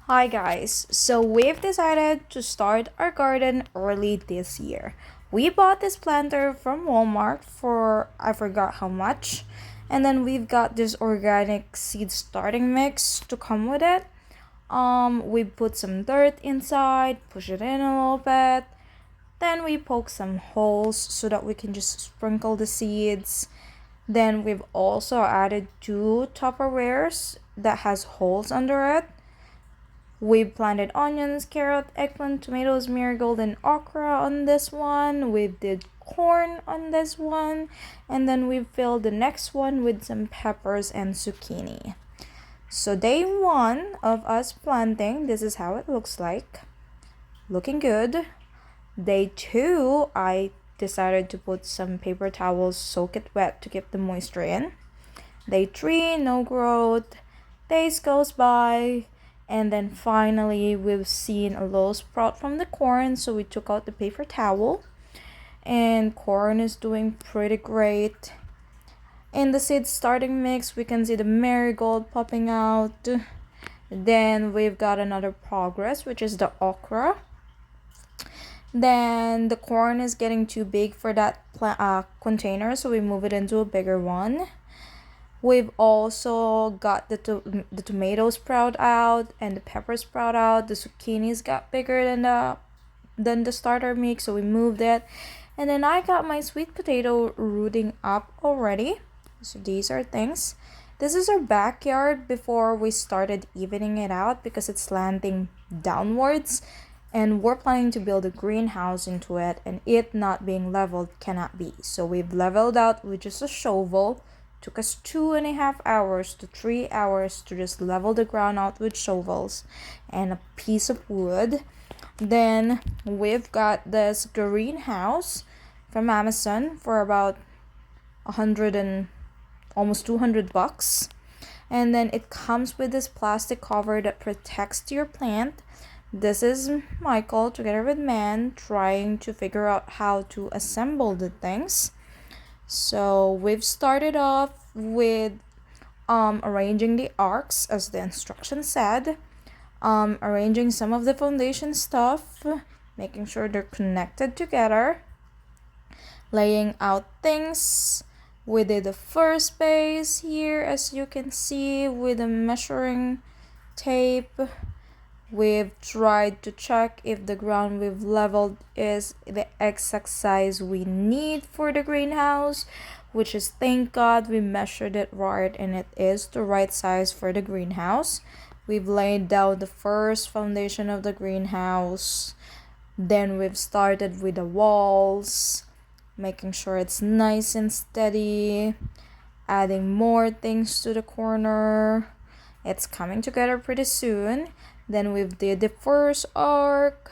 Hi guys, so we've decided to start our garden early this year. We bought this planter from Walmart for I forgot how much, and then we've got this organic seed starting mix to come with it. We put some dirt inside, push it in a little bit, then we poke some holes so that we can just sprinkle the seeds. Then we've also added two Tupperwares that has holes under it. We planted onions, carrot, eggplant, tomatoes, marigold, and okra on this one. We did corn on this one. And then we filled the next one with some peppers and zucchini. So day one of us planting, this is how it looks like. Looking good. Day two, I decided to put some paper towels, soak it wet to keep the moisture in. Day three, no growth. Days goes by. And then finally, we've seen a little sprout from the corn, so we took out the paper towel. And corn is doing pretty great. In the seed starting mix, we can see the marigold popping out. Then we've got another progress, which is the okra. Then the corn is getting too big for that container, so we move it into a bigger one. We've also got the tomato sprout out and the pepper sprout out. The zucchinis got bigger than the starter mix, so we moved it. And then I got my sweet potato rooting up already. So these are things. This is our backyard before we started evening it out because it's slanting downwards. And we're planning to build a greenhouse into it, and it not being leveled cannot be. So we've leveled out with just a shovel. Took us 2.5 hours to 3 hours to just level the ground out with shovels and a piece of wood. Then we've got this greenhouse from Amazon for about 100 and almost $200. And then it comes with this plastic cover that protects your plant. This is Michael together with Man trying to figure out how to assemble the things. So we've started off with arranging the arcs as the instruction said, arranging some of the foundation stuff, making sure they're connected together, laying out things. We did the first base here, as you can see, with a measuring tape. We've tried to check if the ground we've leveled is the exact size we need for the greenhouse, which is, thank God, we measured it right and it is the right size for the greenhouse. We've laid down the first foundation of the greenhouse. Then we've started with the walls, making sure it's nice and steady, adding more things to the corner. It's coming together pretty soon. Then we've did the first arc,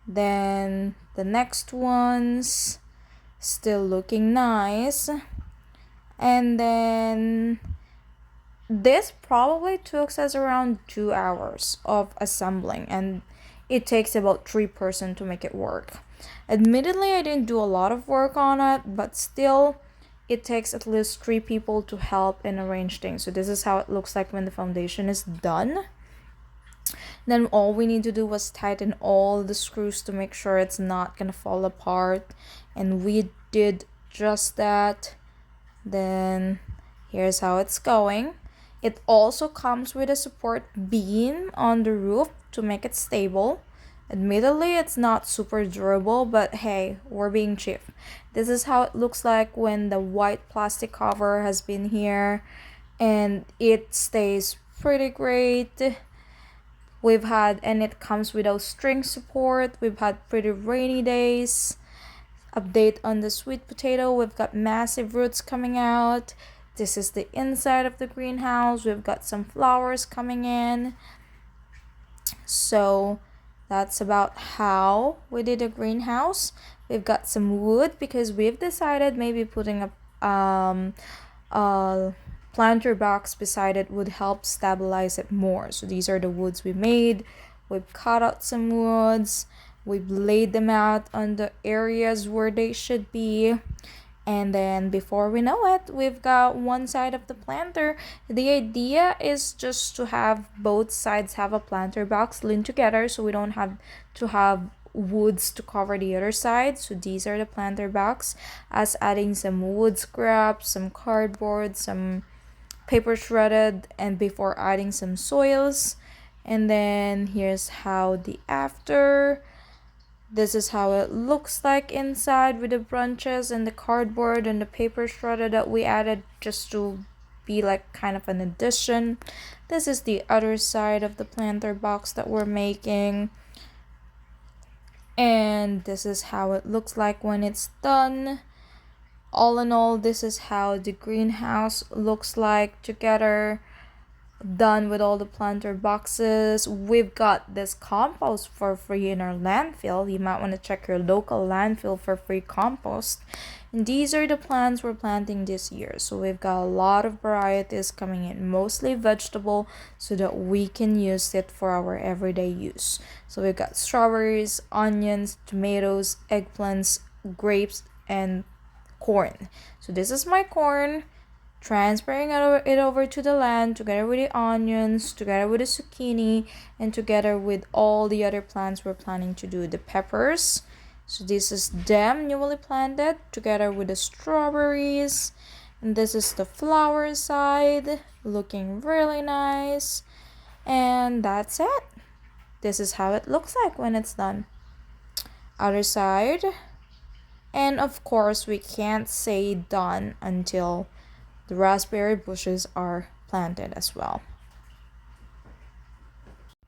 then the next ones, still looking nice. And then this probably took us around 2 hours of assembling, and it takes about 3 person to make it work. Admittedly, I didn't do a lot of work on it, but still it takes at least 3 people to help and arrange things. So this is how it looks like when the foundation is done. Then all we need to do was tighten all the screws to make sure it's not gonna fall apart, and we did just that. Then here's how it's going. It also comes with a support beam on the roof to make it stable. Admittedly, it's not super durable, but hey, we're being cheap. This is how it looks like when the white plastic cover has been here, and it stays pretty great. And it comes without string support. We've had pretty rainy days. Update on the sweet potato, we've got massive roots coming out. This is the inside of the greenhouse. We've got some flowers coming in. So that's about how we did a greenhouse. We've got some wood because we've decided maybe putting a planter box beside it would help stabilize it more. So these are the woods we made. We've cut out some woods. We've laid them out on the areas where they should be. And then before we know it, we've got one side of the planter. The idea is just to have both sides have a planter box lean together so we don't have to have woods to cover the other side. So these are the planter box, as adding some wood scraps, some cardboard, some paper shredded, and before adding some soils. And then here's how the after. This is how it looks like inside with the branches and the cardboard and the paper shredder that we added just to be like kind of an addition. This is the other side of the planter box that we're making. And this is how it looks like when it's done. All in all, this is how the greenhouse looks like together, done with all the planter boxes. We've got this compost for free in our landfill. You might want to check your local landfill for free compost. And these are the plants we're planting this year. So we've got a lot of varieties coming in, mostly vegetable, so that we can use it for our everyday use. So we've got strawberries, onions, tomatoes, eggplants, grapes, and corn. So this is my corn, transferring it over to the land together with the onions, together with the zucchini, and together with all the other plants we're planning to do. The peppers, so this is them newly planted together with the strawberries. And this is the flower side, looking really nice. And that's it. This is how it looks like when it's done. Other side. And of course, we can't say done until the raspberry bushes are planted as well.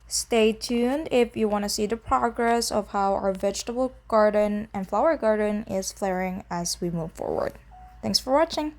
Stay tuned if you want to see the progress of how our vegetable garden and flower garden is flaring as we move forward. Thanks for watching.